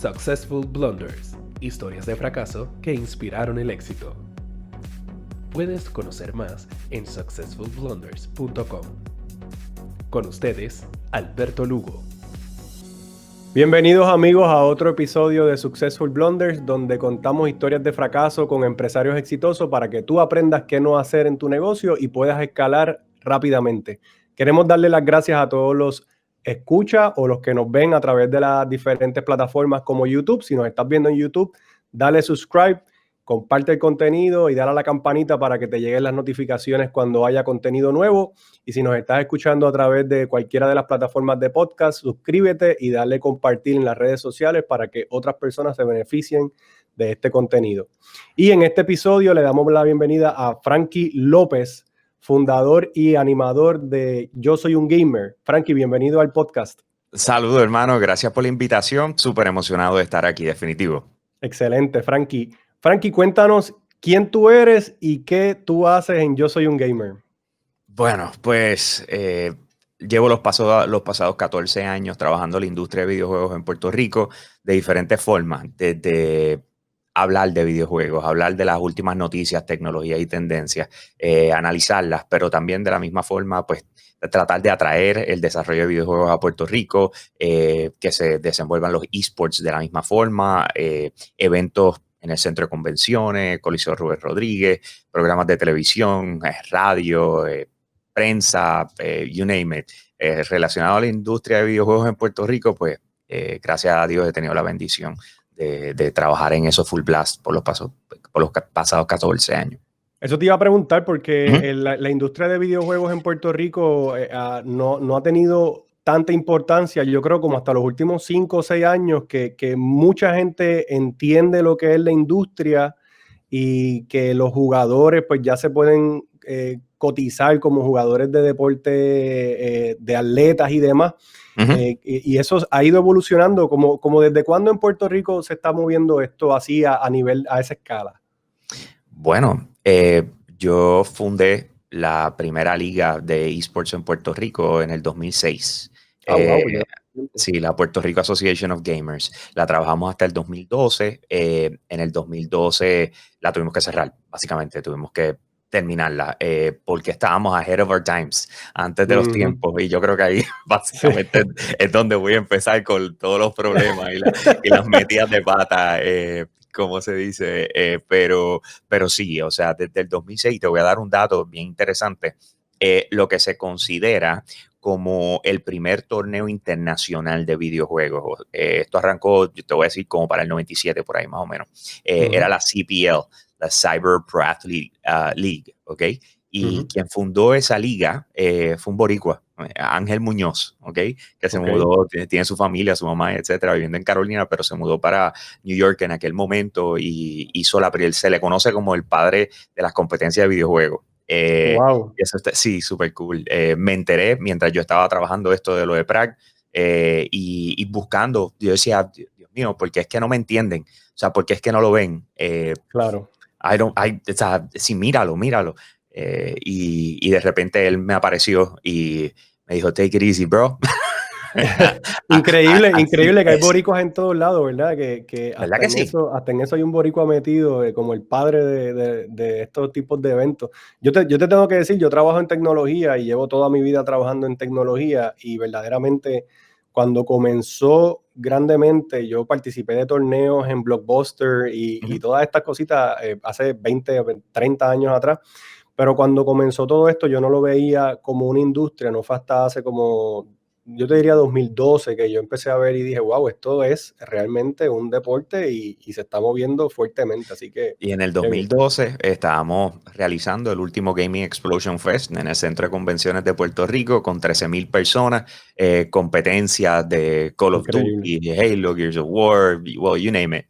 Successful Blunders, historias de fracaso que inspiraron el éxito. Puedes conocer más en successfulblunders.com. Con ustedes, Alberto Lugo. Bienvenidos amigos a otro episodio de Successful Blunders, donde contamos historias de fracaso con empresarios exitosos para que tú aprendas qué no hacer en tu negocio y puedas escalar rápidamente. Queremos darle las gracias a todos los escucha o los que nos ven a través de las diferentes plataformas como YouTube. Si nos estás viendo en YouTube, dale subscribe, comparte el contenido y dale a la campanita para que te lleguen las notificaciones cuando haya contenido nuevo. Y si nos estás escuchando a través de cualquiera de las plataformas de podcast, suscríbete y dale compartir en las redes sociales para que otras personas se beneficien de este contenido. Y en este episodio le damos la bienvenida a Frankie López, fundador y animador de Yo Soy un Gamer. Frankie, bienvenido al podcast. Saludos, hermano. Gracias por la invitación. Súper emocionado de estar aquí, definitivo. Excelente, Frankie. Frankie, cuéntanos quién tú eres y qué tú haces en Yo Soy un Gamer. Bueno, pues llevo los pasados 14 años trabajando en la industria de videojuegos en Puerto Rico de diferentes formas, desde hablar de videojuegos, hablar de las últimas noticias, tecnologías y tendencias, analizarlas, pero también de la misma forma, pues, tratar de atraer el desarrollo de videojuegos a Puerto Rico, que se desenvuelvan los esports de la misma forma, eventos en el centro de convenciones, Coliseo Rubén Rodríguez, programas de televisión, radio, prensa, you name it, relacionado a la industria de videojuegos en Puerto Rico, pues gracias a Dios he tenido la bendición de trabajar en eso full blast por los pasados 14 años. Eso te iba a preguntar porque la industria de videojuegos en Puerto Rico no ha tenido tanta importancia, yo creo como hasta los últimos 5 o 6 años que mucha gente entiende lo que es la industria y que los jugadores pues ya se pueden cotizar como jugadores de deporte, de atletas y demás. Y eso ha ido evolucionando. Como ¿desde cuándo en Puerto Rico se está moviendo esto así a esa escala? Bueno, yo fundé la primera liga de esports en Puerto Rico en el 2006. Sí, la Puerto Rico Association of Gamers. La trabajamos hasta el 2012. En el 2012 la tuvimos que cerrar, básicamente. Tuvimos que terminarla porque estábamos ahead of our times, antes de los tiempos. Y yo creo que ahí básicamente es donde voy a empezar con todos los problemas y las metidas de pata, como se dice. Pero sí, o sea, desde el 2006, te voy a dar un dato bien interesante. Lo que se considera como el primer torneo internacional de videojuegos. Esto arrancó, yo te voy a decir, como para el 97, por ahí más o menos. Era la CPL, la Cyber Pro Athlete League, ¿ok? Y quien fundó esa liga fue un boricua, Ángel Muñoz, ¿ok? Que se mudó, tiene su familia, su mamá, etcétera, viviendo en Carolina, pero se mudó para New York en aquel momento y hizo se le conoce como el padre de las competencias de videojuegos. Wow. Eso sí, súper cool. Me enteré mientras yo estaba trabajando esto de lo de Prague y buscando, yo decía, Dios mío, ¿por qué es que no me entienden? O sea, ¿por qué es que no lo ven? Claro. O sea, sí, míralo. Y de repente él me apareció y me dijo, take it easy, bro. Increíble que hay boricuas en todos lados, ¿verdad? Que ¿Verdad que sí? Hasta en eso hay un boricua metido como el padre de estos tipos de eventos. Yo te tengo que decir, yo trabajo en tecnología y llevo toda mi vida trabajando en tecnología y verdaderamente cuando comenzó grandemente, yo participé de torneos en Blockbuster y todas estas cositas hace 20, 30 años atrás. Pero cuando comenzó todo esto, yo no lo veía como una industria, no fue hasta hace como, yo te diría 2012, que yo empecé a ver y dije, wow, esto es realmente un deporte y se está moviendo fuertemente, así que... Y en el 2012 estábamos realizando el último Gaming Explosion Fest en el Centro de Convenciones de Puerto Rico con 13,000 personas, competencias de Call of Duty, Halo, Gears of War, well, you name it.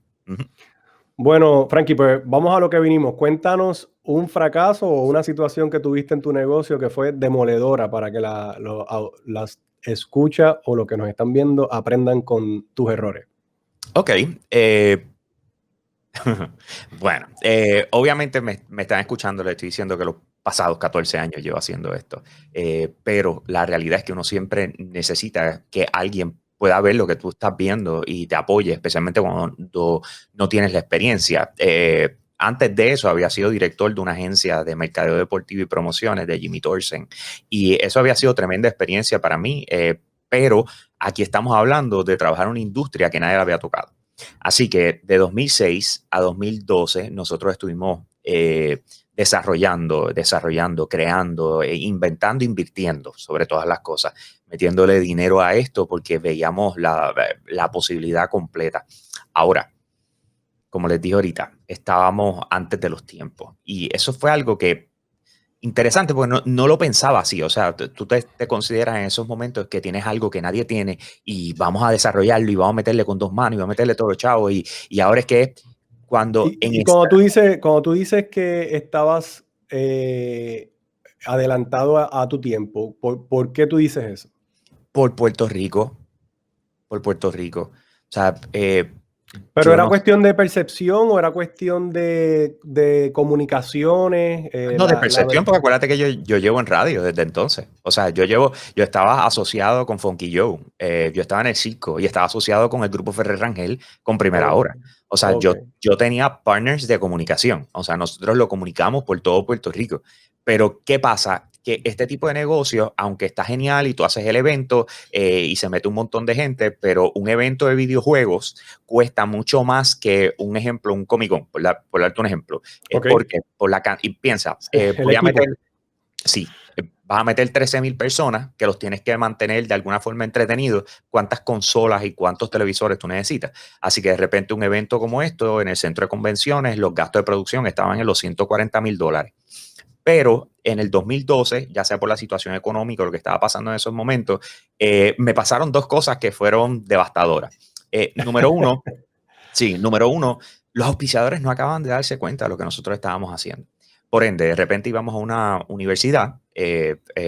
Bueno, Frankie, pues vamos a lo que vinimos. Cuéntanos un fracaso o una situación que tuviste en tu negocio que fue demoledora para que las escucha o los que nos están viendo aprendan con tus errores. Ok. Bueno, obviamente me están escuchando, le estoy diciendo que los pasados 14 años llevo haciendo esto, pero la realidad es que uno siempre necesita que alguien pueda ver lo que tú estás viendo y te apoye, especialmente cuando no tienes la experiencia. Antes de eso había sido director de una agencia de mercadeo deportivo y promociones de Jimmy Torsen, y eso había sido tremenda experiencia para mí, pero aquí estamos hablando de trabajar en una industria que nadie la había tocado. Así que de 2006 a 2012 nosotros estuvimos desarrollando, creando, inventando, invirtiendo sobre todas las cosas, metiéndole dinero a esto porque veíamos la posibilidad completa. Ahora, como les dije ahorita, estábamos antes de los tiempos y eso fue algo que interesante porque no lo pensaba así. O sea, tú te consideras en esos momentos que tienes algo que nadie tiene y vamos a desarrollarlo y vamos a meterle con 2 manos y vamos a meterle todos los chavos y ahora es que cuando Y cuando tú dices que estabas adelantado a tu tiempo, ¿por qué tú dices eso? Por Puerto Rico. O sea, ¿Pero era cuestión de percepción o era cuestión de comunicaciones? No, de percepción, porque acuérdate que yo llevo en radio desde entonces. O sea, yo estaba asociado con Funky Joe, yo estaba en el circo y estaba asociado con el grupo Ferrer Rangel con Primera Hora. O sea, yo tenía partners de comunicación. O sea, nosotros lo comunicamos por todo Puerto Rico. Pero, ¿qué pasa? Que este tipo de negocios, aunque está genial y tú haces el evento y se mete un montón de gente, pero un evento de videojuegos cuesta mucho más que un ejemplo, un Comic-Con, por darte un ejemplo. Porque y piensa, voy a meter, vas a meter 13,000 personas que los tienes que mantener de alguna forma entretenidos. ¿Cuántas consolas y cuántos televisores tú necesitas? Así que de repente un evento como esto en el centro de convenciones, los gastos de producción estaban en los $140,000. Pero en el 2012, ya sea por la situación económica o lo que estaba pasando en esos momentos, me pasaron 2 cosas que fueron devastadoras. Número uno, los auspiciadores no acaban de darse cuenta de lo que nosotros estábamos haciendo. Por ende, de repente íbamos a una universidad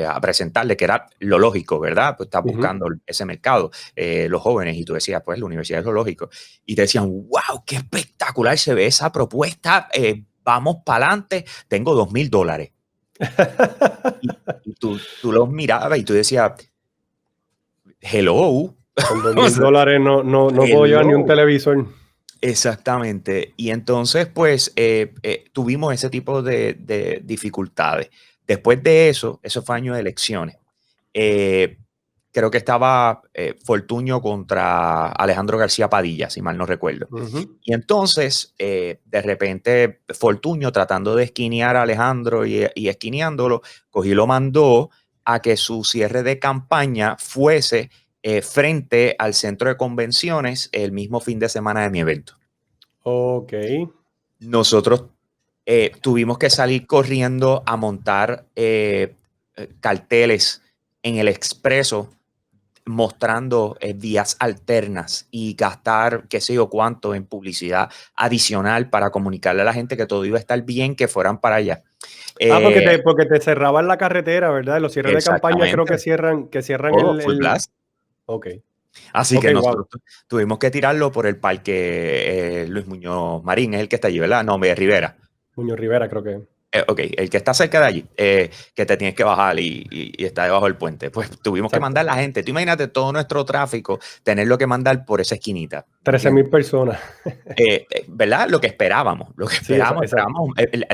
a presentarle, que era lo lógico, ¿verdad? Pues estás buscando ese mercado, los jóvenes, y tú decías, pues la universidad es lo lógico. Y te decían, wow, qué espectacular se ve esa propuesta, vamos para adelante, tengo $2,000. y tú los mirabas y tú decías, hello. Con $2,000 no puedo llevar ni un televisor. Exactamente. Y entonces, pues, tuvimos ese tipo de dificultades. Después de eso fue año de elecciones. Creo que estaba Fortuño contra Alejandro García Padilla, si mal no recuerdo. Y entonces, de repente, Fortuño, tratando de esquinear a Alejandro y esquineándolo, cogió y lo mandó a que su cierre de campaña fuese frente al centro de convenciones el mismo fin de semana de mi evento. Ok. Nosotros tuvimos que salir corriendo a montar carteles en el expreso mostrando vías alternas y gastar qué sé yo cuánto en publicidad adicional para comunicarle a la gente que todo iba a estar bien, que fueran para allá. Porque te cerraban la carretera, ¿verdad? Los cierres de campaña creo que cierran Full blast. Ok. Así que nosotros tuvimos que tirarlo por el parque Luis Muñoz Marín, es el que está allí, ¿verdad? No, Rivera. Muñoz Rivera, creo que. Ok, el que está cerca de allí, que te tienes que bajar y está debajo del puente. Pues tuvimos que mandar a la gente. Tú imagínate todo nuestro tráfico, tenerlo que mandar por esa esquinita. 13,000 personas. ¿Verdad? Lo que esperábamos.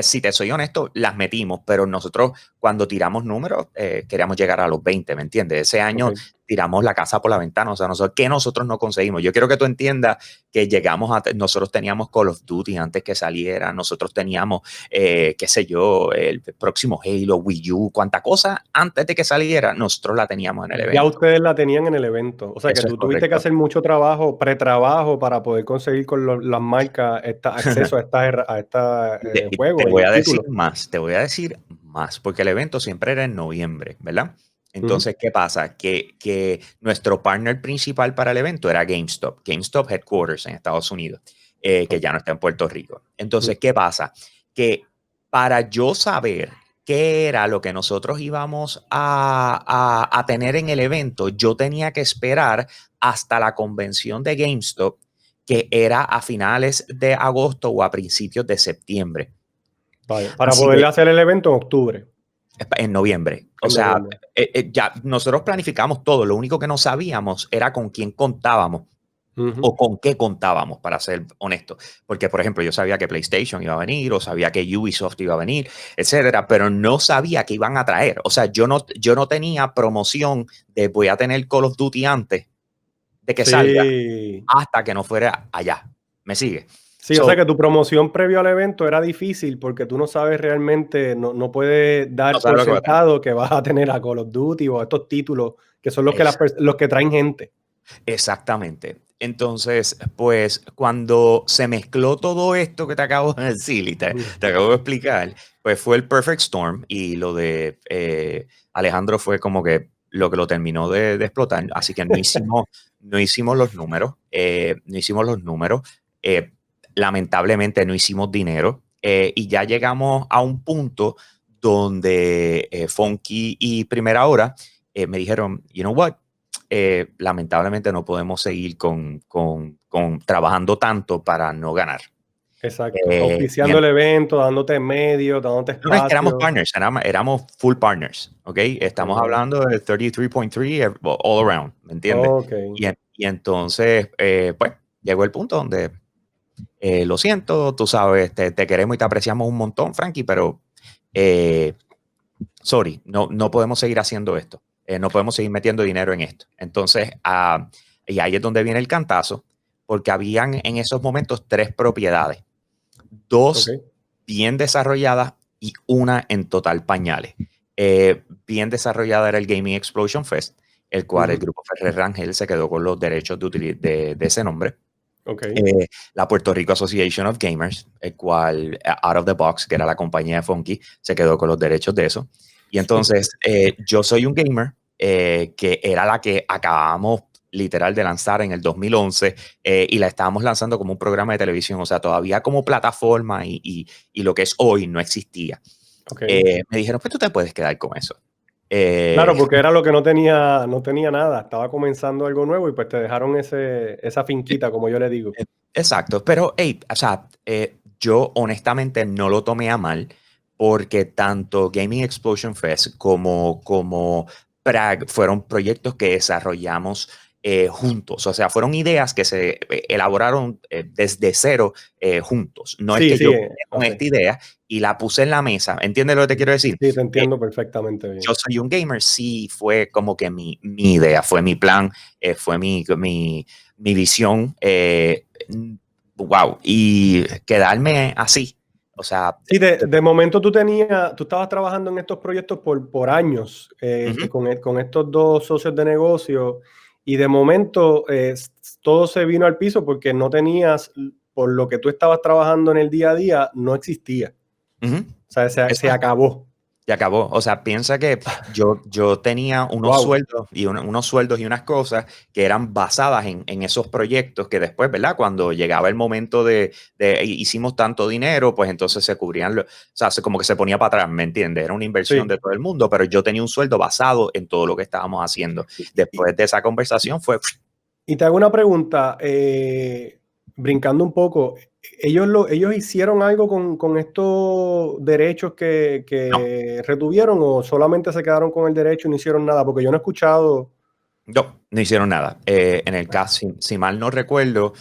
Si te soy honesto, las metimos, pero nosotros cuando tiramos números queríamos llegar a los 20, ¿me entiendes? Ese año tiramos la casa por la ventana. O sea, nosotros no conseguimos. Yo quiero que tú entiendas que nosotros teníamos Call of Duty antes que saliera, nosotros teníamos, qué sé yo, el próximo Halo, Wii U, cuánta cosa antes de que saliera, nosotros la teníamos en el evento. Ya ustedes la tenían en el evento. O sea, que tú tuviste que hacer mucho trabajo, pretrabajo, para poder conseguir con las marcas acceso a esta juego. Te voy a decir más, porque el evento siempre era en noviembre, ¿verdad? Entonces, ¿qué pasa? Que nuestro partner principal para el evento era GameStop Headquarters en Estados Unidos, que ya no está en Puerto Rico. Entonces, ¿qué pasa? Que para yo saber qué era lo que nosotros íbamos a tener en el evento, yo tenía que esperar hasta la convención de GameStop, que era a finales de agosto o a principios de septiembre. Vale, para poder hacer el evento en octubre. En noviembre. O sea, ya nosotros planificamos todo. Lo único que no sabíamos era con quién contábamos o con qué contábamos, para ser honesto. Porque, por ejemplo, yo sabía que PlayStation iba a venir o sabía que Ubisoft iba a venir, etcétera, pero no sabía que iban a traer. O sea, yo no tenía promoción de voy a tener Call of Duty antes de que salga hasta que no fuera allá. ¿Me sigue? Sí, o sea que tu promoción previo al evento era difícil porque tú no sabes realmente, no puedes dar por sentado que vas a tener a Call of Duty o a estos títulos que son los que traen gente. Exactamente. Entonces, pues cuando se mezcló todo esto que te acabo de decir y te acabo de explicar, pues fue el Perfect Storm, y lo de Alejandro fue como que lo terminó de explotar. Así que no hicimos los números. Lamentablemente no hicimos dinero, y ya llegamos a un punto donde Funky y Primera Hora me dijeron, you know what? Lamentablemente no podemos seguir con trabajando tanto para no ganar. Exacto. Auspiciando el evento, dándote medios, dándote espacio. Éramos partners, éramos full partners, ¿ok? Estamos hablando de 33.3 all around, ¿me entiendes? Okay. Y entonces, pues, llegó el punto donde, lo siento, tú sabes, te queremos y te apreciamos un montón, Frankie, pero, sorry, no podemos seguir haciendo esto. No podemos seguir metiendo dinero en esto. Entonces, y ahí es donde viene el cantazo, porque habían en esos momentos 3 propiedades, 2 bien desarrolladas y una en total pañales. Bien desarrollada era el Gaming Explosion Fest, el cual el grupo Ferrer Rangel se quedó con los derechos de ese nombre. La Puerto Rico Association of Gamers, el cual Out of the Box, que era la compañía de Funky, se quedó con los derechos de eso. Y entonces, Yo Soy un Gamer, que era la que acabamos literal de lanzar en el 2011, y la estábamos lanzando como un programa de televisión, o sea, todavía como plataforma y lo que es hoy no existía. Me dijeron, pues tú te puedes quedar con eso. Claro, porque era lo que no tenía nada, estaba comenzando algo nuevo y pues te dejaron esa finquita, como yo le digo. Exacto, pero o sea, yo honestamente no lo tomé a mal, porque tanto Gaming Explosion Fest como Prague fueron proyectos que desarrollamos juntos. O sea, fueron ideas que se elaboraron desde cero juntos. No es que yo con esta idea y la puse en la mesa. ¿Entiendes lo que te quiero decir? Sí, te entiendo perfectamente bien. Yo Soy un Gamer sí fue como que mi idea, fue mi plan, fue mi visión. Wow, y quedarme así. O sea, sí, de momento tú estabas trabajando en estos proyectos por años, con estos 2 socios de negocio, y de momento todo se vino al piso porque no tenías, por lo que tú estabas trabajando en el día a día, no existía. O sea, se acabó. Se acabó. O sea, piensa que yo tenía unos sueldos y unas cosas que eran basadas en esos proyectos que después, ¿verdad? Cuando llegaba el momento de hicimos tanto dinero, pues entonces se cubrían, o sea, como que se ponía para atrás, ¿me entiendes? Era una inversión de todo el mundo, pero yo tenía un sueldo basado en todo lo que estábamos haciendo. Después de esa conversación fue... Y te hago una pregunta, brincando un poco, ¿ellos hicieron algo con estos derechos que retuvieron, o solamente se quedaron con el derecho y no hicieron nada? Porque yo no he escuchado. No hicieron nada. En el caso, si mal no recuerdo,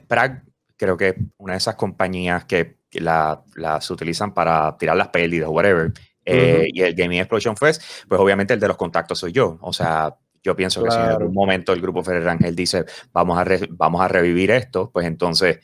Prague, creo que una de esas compañías que las utilizan para tirar las pérdidas o whatever, y el Gaming Explosion Fest, pues obviamente el de los contactos soy yo. O sea, yo pienso que si en algún momento el grupo Ferrer Rangel dice vamos a revivir esto, pues entonces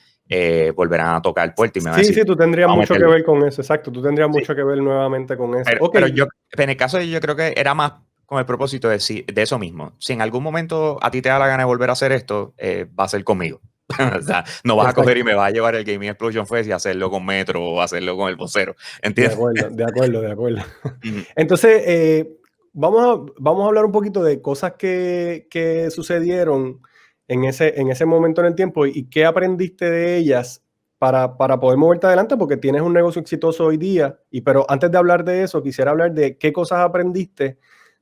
volverán a tocar el puerto y me van a decir, sí, tú tendrías mucho que ver con eso, exacto, tú tendrías mucho que ver nuevamente con eso. Pero yo, en el caso de yo creo que era más con el propósito de eso mismo. Si en algún momento a ti te da la gana de volver a hacer esto, va a ser conmigo. O sea, no vas a coger y me vas a llevar el Gaming Explosion Fest y hacerlo con Metro o hacerlo con el vocero. ¿Entiendes? De acuerdo. Entonces, vamos a hablar un poquito de cosas que sucedieron en ese momento en el tiempo y qué aprendiste de ellas para poder moverte adelante, porque tienes un negocio exitoso hoy día. Pero antes de hablar de eso, quisiera hablar de qué cosas aprendiste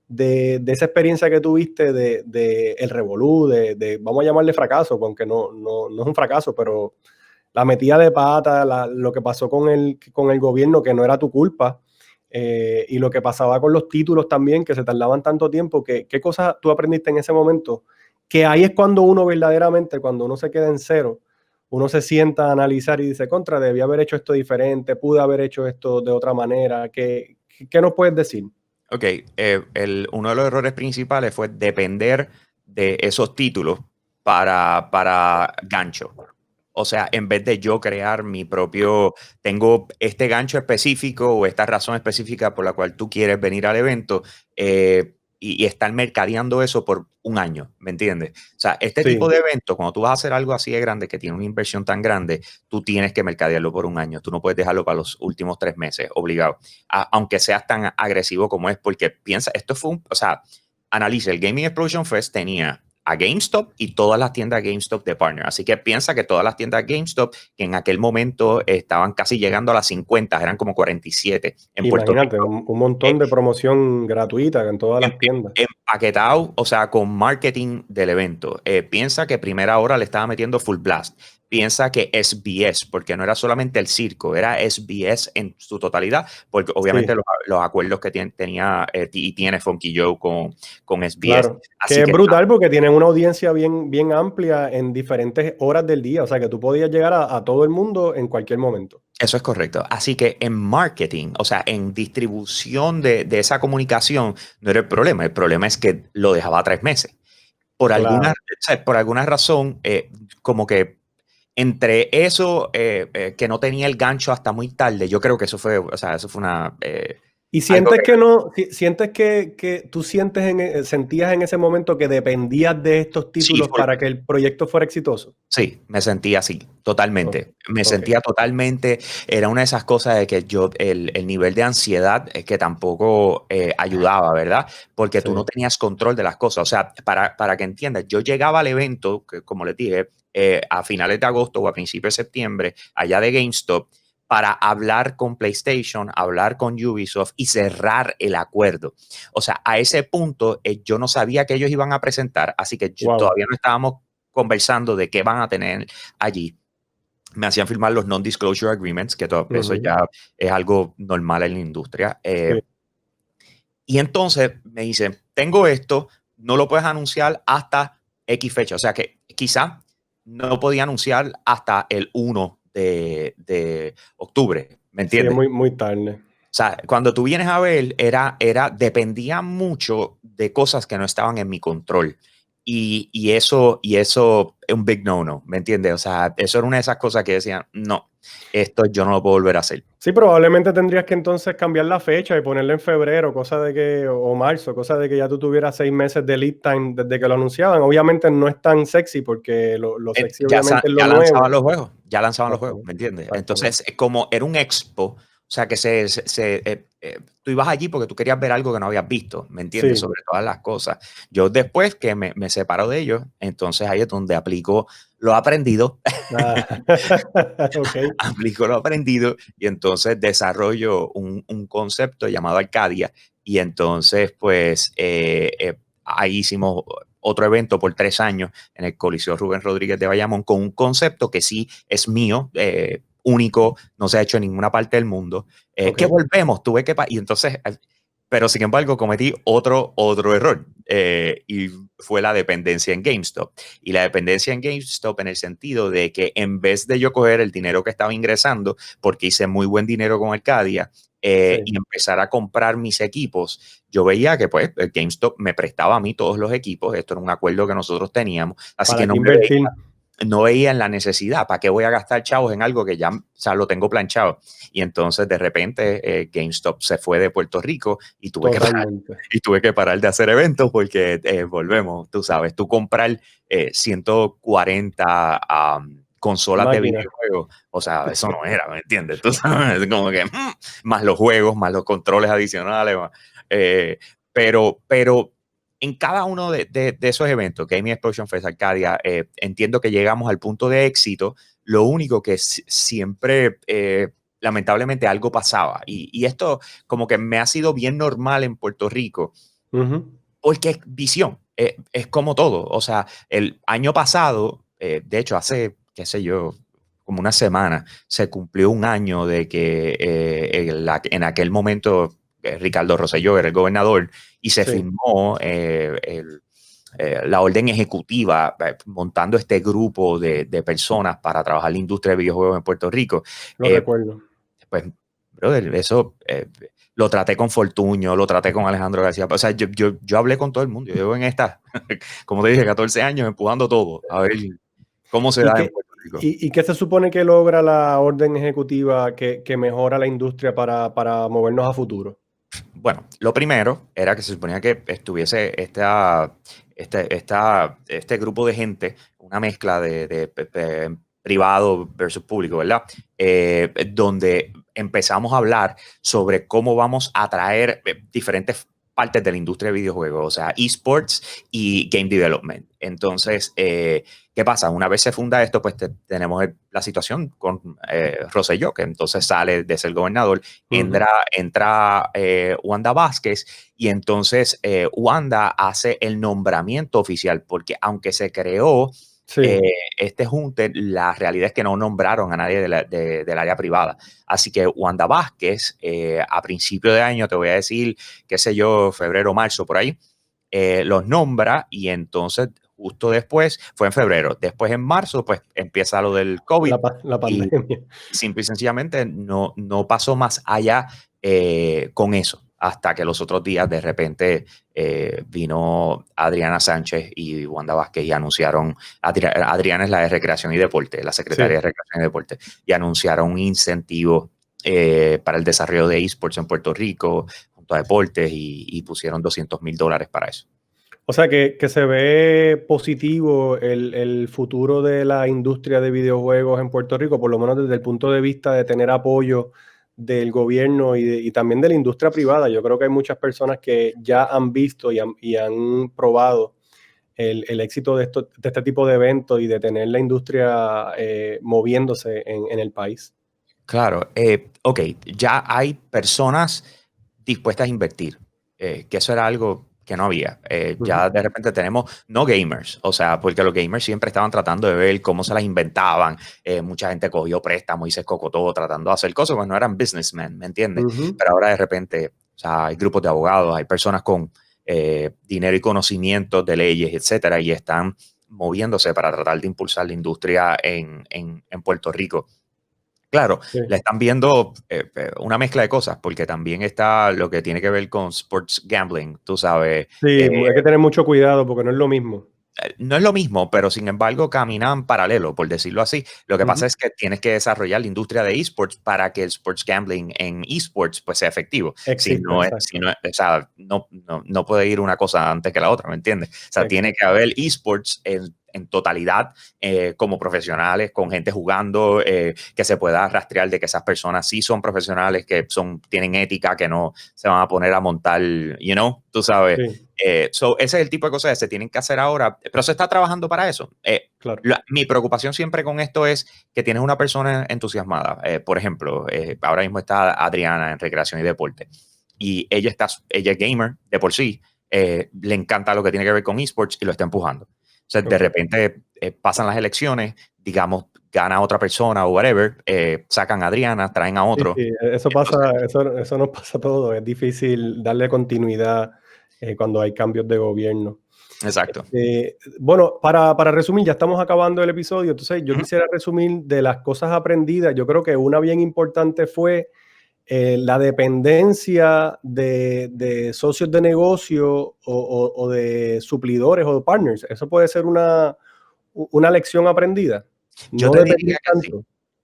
de esa experiencia que tuviste de el revolú, vamos a llamarle fracaso, aunque no es un fracaso, pero la metida de pata, lo que pasó con el gobierno, que no era tu culpa, y lo que pasaba con los títulos también, que se tardaban tanto tiempo, ¿qué cosas tú aprendiste en ese momento? Que ahí es cuando uno verdaderamente, cuando uno se queda en cero, uno se sienta a analizar y dice, contra, debí haber hecho esto diferente, pude haber hecho esto de otra manera. ¿Qué nos puedes decir? Ok, uno de los errores principales fue depender de esos títulos para gancho. O sea, en vez de yo crear mi propio, tengo este gancho específico o esta razón específica por la cual tú quieres venir al evento y estar mercadeando eso por un año, ¿me entiendes? O sea, este Sí. tipo de evento, cuando tú vas a hacer algo así de grande, que tiene una inversión tan grande, tú tienes que mercadearlo por un año. Tú no puedes dejarlo para los últimos 3 meses, obligado. Aunque seas tan agresivo como es, porque piensa, esto fue o sea, analiza, el Gaming Explosion Fest tenía a GameStop y todas las tiendas GameStop de partner. Así que piensa que todas las tiendas GameStop, que en aquel momento estaban casi llegando a las 50, eran como 47 en Puerto Rico. Imagínate, un montón de promoción gratuita en todas las tiendas. Empaquetado, o sea, con marketing del evento. Piensa que primera hora le estaba metiendo full blast. Piensa que SBS, porque no era solamente el circo, era SBS en su totalidad, porque obviamente Sí. los acuerdos que tenía y tiene Funky Joe con SBS. Claro, Así que es que, brutal porque tienen una audiencia bien amplia en diferentes horas del día, o sea que tú podías llegar a todo el mundo en cualquier momento. eso es correcto. Así que en marketing, o sea, en distribución de esa comunicación, no era el problema. El problema es que lo dejaba 3 meses. Por alguna, Claro. o sea, por alguna razón, como que entre eso, que no tenía el gancho hasta muy tarde, yo creo que eso fue, o sea, eso fue ¿Y algo sientes que no, sientes que tú sentías en ese momento que dependías de estos sí, títulos para que el proyecto fuera exitoso? sí, me sentía así, totalmente. Me Ok. sentía totalmente, era una de esas cosas de que yo, el nivel de ansiedad que tampoco ayudaba, ¿verdad? Porque tú no Sí. tenías control de las cosas. O sea, para que entiendas, yo llegaba al evento, que como les dije, a finales de agosto o a principios de septiembre, allá de GameStop, para hablar con PlayStation, hablar con Ubisoft y cerrar el acuerdo. O sea, a ese punto yo no sabía que ellos iban a presentar, así que Wow. todavía no estábamos conversando de qué van a tener allí. Me hacían firmar los non-disclosure agreements, que todo eso ya es algo normal en la industria. Sí. Y entonces me dicen, tengo esto, no lo puedes anunciar hasta X fecha. O sea que quizá no podía anunciar hasta el 1 de octubre, ¿me Sí, es entiendes? muy tarde. O sea, cuando tú vienes a ver, dependía mucho de cosas que no estaban en mi control. Y eso es un big no-no, ¿me entiendes? O sea, eso era una de esas cosas que decían, no, esto yo no lo puedo volver a hacer. Sí, probablemente tendrías que entonces cambiar la fecha y ponerla en febrero, o marzo, cosa de que ya tú tuvieras 6 meses de lead time desde que lo anunciaban. Obviamente no es tan sexy porque lo sexy obviamente es lo Ya nuevo. lanzaban los juegos, ya lanzaban los juegos, Exactamente, ¿me entiendes? exactamente. Entonces, como era un expo, o sea, que tú ibas allí porque tú querías ver algo que no habías visto, ¿me entiendes? Sí. Sobre todas las cosas. Yo después que me separo de ellos, entonces ahí es donde aplico lo aprendido, Ah, ok. aplico lo aprendido y entonces desarrollo un concepto llamado Arcadia y entonces pues ahí hicimos otro evento por 3 años en el Coliseo Rubén Rodríguez de Bayamón con un concepto que sí es mío, único, no se ha hecho en ninguna parte del mundo, Ok. que volvemos, tuve que... Y entonces, pero sin embargo cometí otro error y fue la dependencia en GameStop. Y la dependencia en GameStop en el sentido de que en vez de yo coger el dinero que estaba ingresando, porque hice muy buen dinero con Arcadia, Sí. y empezar a comprar mis equipos, yo veía que pues el GameStop me prestaba a mí todos los equipos, esto era un acuerdo que nosotros teníamos, así ¿Para que qué invertir? no veía en la necesidad, ¿para qué voy a gastar chavos en algo que ya, o sea, lo tengo planchado? Y entonces de repente GameStop se fue de Puerto Rico y Totalmente. tuve que parar de hacer eventos porque volvemos, tú sabes, tú comprar 140 consolas de Máquina. videojuegos, o sea, eso no era, ¿me entiendes? Tú sabes, como que más los juegos, más los controles adicionales, pero en cada uno de esos eventos, Gaming Explosion Fest, Arcadia, entiendo que llegamos al punto de éxito. Lo único que siempre, lamentablemente, algo pasaba. Y esto como que me ha sido bien normal en Puerto Rico, porque es visión, es como todo. O sea, el año pasado, de hecho, hace, qué sé yo, como una semana, se cumplió un año de que en aquel momento Ricardo Rosselló era el gobernador, y se firmó la orden ejecutiva montando este grupo de personas para trabajar la industria de videojuegos en Puerto Rico. Lo recuerdo. Pues, brother, eso lo traté con Fortuño, lo traté con Alejandro García. O sea, yo hablé con todo el mundo. Yo llevo en esta, como te dije, 14 años empujando todo. A ver cómo se da en Puerto Rico. ¿Y qué se supone que logra la orden ejecutiva que mejora la industria para movernos a futuro? Bueno, lo primero era que se suponía que estuviese este grupo de gente, una mezcla de privado versus público, ¿verdad? Donde empezamos a hablar sobre cómo vamos a atraer diferentes partes de la industria de videojuegos, o sea, esports y game development. Entonces, ¿qué pasa? Una vez se funda esto, pues tenemos la situación con Rosselló, que entonces sale de ser gobernador, entra Wanda Vázquez, y entonces Wanda hace el nombramiento oficial, porque aunque se creó este junte, la realidad es que no nombraron a nadie del área privada. Así que Wanda Vázquez, a principio de año, te voy a decir, qué sé yo, febrero, marzo, por ahí, los nombra, y entonces justo después, fue en febrero, después en marzo, pues empieza lo del COVID. La pandemia. Y simple y sencillamente no pasó más allá con eso, hasta que los otros días de repente vino Adriana Sánchez y Wanda Vázquez y anunciaron, Adriana es la de Recreación y Deporte, la secretaria de Recreación y Deporte, y anunciaron un incentivo para el desarrollo de esports en Puerto Rico junto a deportes, y pusieron $200,000 para eso. O sea que se ve positivo el futuro de la industria de videojuegos en Puerto Rico, por lo menos desde el punto de vista de tener apoyo del gobierno y también de la industria privada. Yo creo que hay muchas personas que ya han visto y han probado el éxito de este tipo de eventos y de tener la industria moviéndose en el país. Claro, ok, ya hay personas dispuestas a invertir, que eso era algo que no había. Ya de repente tenemos no gamers, o sea, porque los gamers siempre estaban tratando de ver cómo se las inventaban. Mucha gente cogió préstamos y se escocotó tratando de hacer cosas, pues no eran businessmen, ¿me entiendes? Pero ahora de repente, o sea, hay grupos de abogados, hay personas con dinero y conocimientos de leyes, etcétera, y están moviéndose para tratar de impulsar la industria en Puerto Rico. Claro, le están viendo una mezcla de cosas, porque también está lo que tiene que ver con sports gambling, tú sabes. Sí, hay que tener mucho cuidado porque no es lo mismo. No es lo mismo, pero sin embargo caminan paralelo, por decirlo así. Lo que pasa es que tienes que desarrollar la industria de esports para que el sports gambling en esports pues sea efectivo. No puede ir una cosa antes que la otra, ¿me entiendes? O sea, tiene que haber esports en totalidad, como profesionales, con gente jugando, que se pueda rastrear de que esas personas sí son profesionales, que tienen ética, que no se van a poner a montar, tú sabes. Sí. Ese es el tipo de cosas que se tienen que hacer ahora, pero se está trabajando para eso. Claro. Mi preocupación siempre con esto es que tienes una persona entusiasmada. Por ejemplo, ahora mismo está Adriana en Recreación y Deporte, y ella es gamer de por sí, le encanta lo que tiene que ver con esports y lo está empujando. O sea, de repente pasan las elecciones, digamos, gana otra persona o whatever, sacan a Adriana, traen a otro. Sí, eso pasa, eso nos pasa a todos. Es difícil darle continuidad cuando hay cambios de gobierno. Exacto. Bueno, para resumir, ya estamos acabando el episodio. Entonces, yo quisiera resumir de las cosas aprendidas. Yo creo que una bien importante fue la dependencia de socios de negocio o de suplidores o de partners. Eso puede ser una lección aprendida. Yo te diría que sí.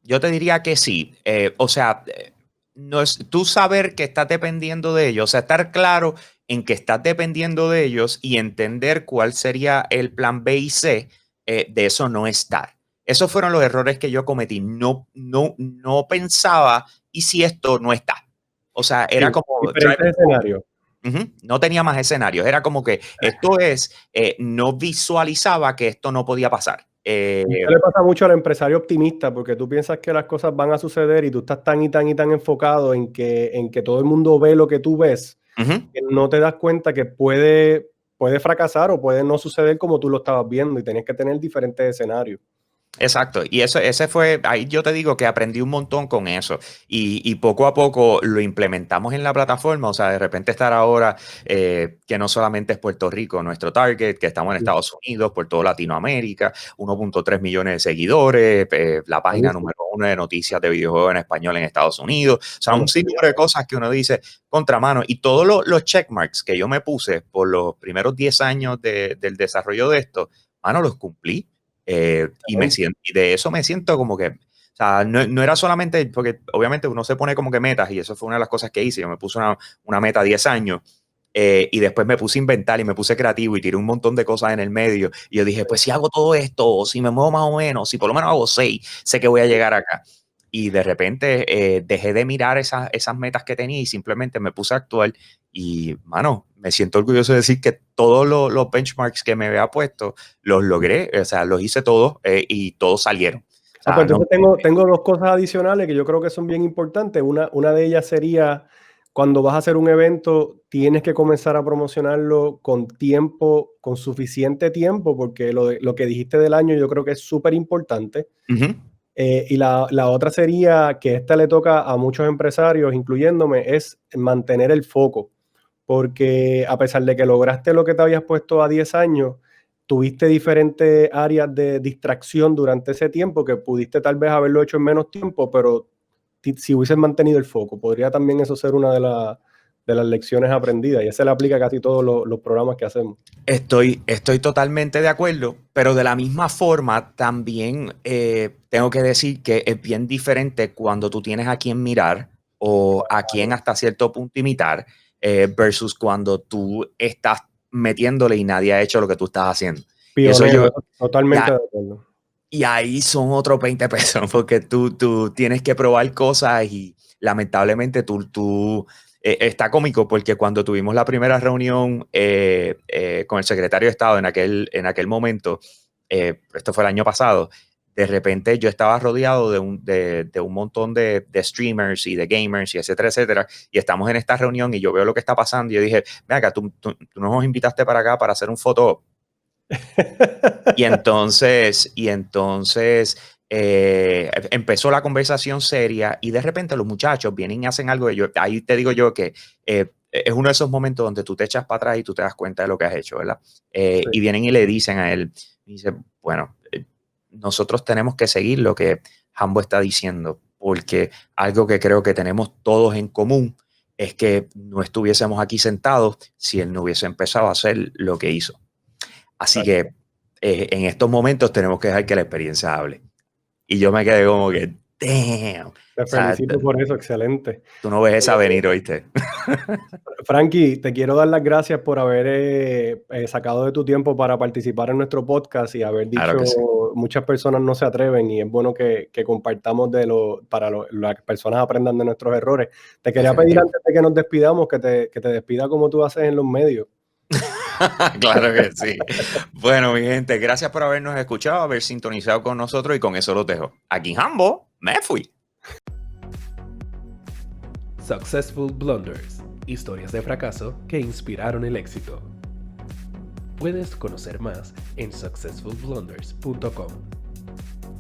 Yo te diría que sí. O sea, no es tú saber que estás dependiendo de ellos, o sea, estar claro en que estás dependiendo de ellos y entender cuál sería el plan B y C, de eso no estar. Esos fueron los errores que yo cometí. No pensaba, ¿y si esto no está? O sea, era como... diferentes escenarios. No tenía más escenarios. Era como que esto es... no visualizaba que esto no podía pasar. Esto le pasa mucho al empresario optimista, porque tú piensas que las cosas van a suceder y tú estás tan y tan y tan enfocado en que todo el mundo ve lo que tú ves, que no te das cuenta que puede fracasar o puede no suceder como tú lo estabas viendo, y tienes que tener diferentes escenarios. Exacto, y ese fue, ahí yo te digo que aprendí un montón con eso y poco a poco lo implementamos en la plataforma, o sea, de repente estar ahora que no solamente es Puerto Rico nuestro target, que estamos en Estados Unidos, por toda Latinoamérica, 1.3 millones de seguidores, la página número 1 de noticias de videojuegos en español en Estados Unidos, o sea, un sinnúmero de cosas que uno dice contramano y todos los checkmarks que yo me puse por los primeros 10 años del desarrollo de esto, mano, los cumplí. Y de eso me siento como que, o sea, no era solamente, porque obviamente uno se pone como que metas, y eso fue una de las cosas que hice. Yo me puse una meta a 10 años y después me puse a inventar y me puse creativo y tiré un montón de cosas en el medio. Y yo dije, pues si hago todo esto, o si me muevo más o menos, si por lo menos hago 6, sé que voy a llegar acá. Y de repente dejé de mirar esas metas que tenía y simplemente me puse a actuar. Y, mano, me siento orgulloso de decir que todos los benchmarks que me había puesto los logré, o sea, los hice todos y todos salieron. O sea, pues entonces tengo 2 cosas adicionales que yo creo que son bien importantes. Una de ellas sería, cuando vas a hacer un evento, tienes que comenzar a promocionarlo con tiempo, con suficiente tiempo, porque lo que dijiste del año yo creo que es súper importante. Y la otra sería, que esta le toca a muchos empresarios, incluyéndome, es mantener el foco. Porque a pesar de que lograste lo que te habías puesto a 10 años, tuviste diferentes áreas de distracción durante ese tiempo que pudiste tal vez haberlo hecho en menos tiempo, pero si hubieses mantenido el foco, podría también eso ser una de las lecciones aprendidas, y eso se le aplica a casi todos los programas que hacemos. Estoy totalmente de acuerdo, pero de la misma forma también tengo que decir que es bien diferente cuando tú tienes a quien mirar o a quien hasta cierto punto imitar versus cuando tú estás metiéndole y nadie ha hecho lo que tú estás haciendo. Pionero, y eso totalmente de acuerdo. Y ahí son otros 20 pesos porque tú tienes que probar cosas y lamentablemente tú está cómico porque cuando tuvimos la primera reunión con el secretario de Estado en aquel momento, esto fue el año pasado, de repente yo estaba rodeado de un montón de streamers y de gamers y etcétera, etcétera, y estamos en esta reunión y yo veo lo que está pasando y yo dije, ven acá, tú nos invitaste para acá para hacer un photo. Y entonces empezó la conversación seria y de repente los muchachos vienen y hacen algo. Ahí te digo yo que es uno de esos momentos donde tú te echas para atrás y tú te das cuenta de lo que has hecho, ¿verdad? Sí. Y vienen y le dicen a él, dice, bueno, nosotros tenemos que seguir lo que Hambo está diciendo, porque algo que creo que tenemos todos en común es que no estuviésemos aquí sentados si él no hubiese empezado a hacer lo que hizo. Así que en estos momentos tenemos que dejar que la experiencia hable. Y yo me quedé como que, damn. Te felicito por eso, excelente. Tú no ves esa venir, ¿oíste? Frankie, te quiero dar las gracias por haber sacado de tu tiempo para participar en nuestro podcast y haber dicho, claro, sí, muchas personas no se atreven y es bueno que compartamos para las personas aprendan de nuestros errores. Te quería pedir antes de que nos despidamos que te despida como tú haces en los medios. Claro que sí. Bueno, mi gente, gracias por habernos escuchado, haber sintonizado con nosotros y con eso los dejo. Aquí Hambo, me fui. Successful Blunders, historias de fracaso que inspiraron el éxito. Puedes conocer más en successfulblunders.com.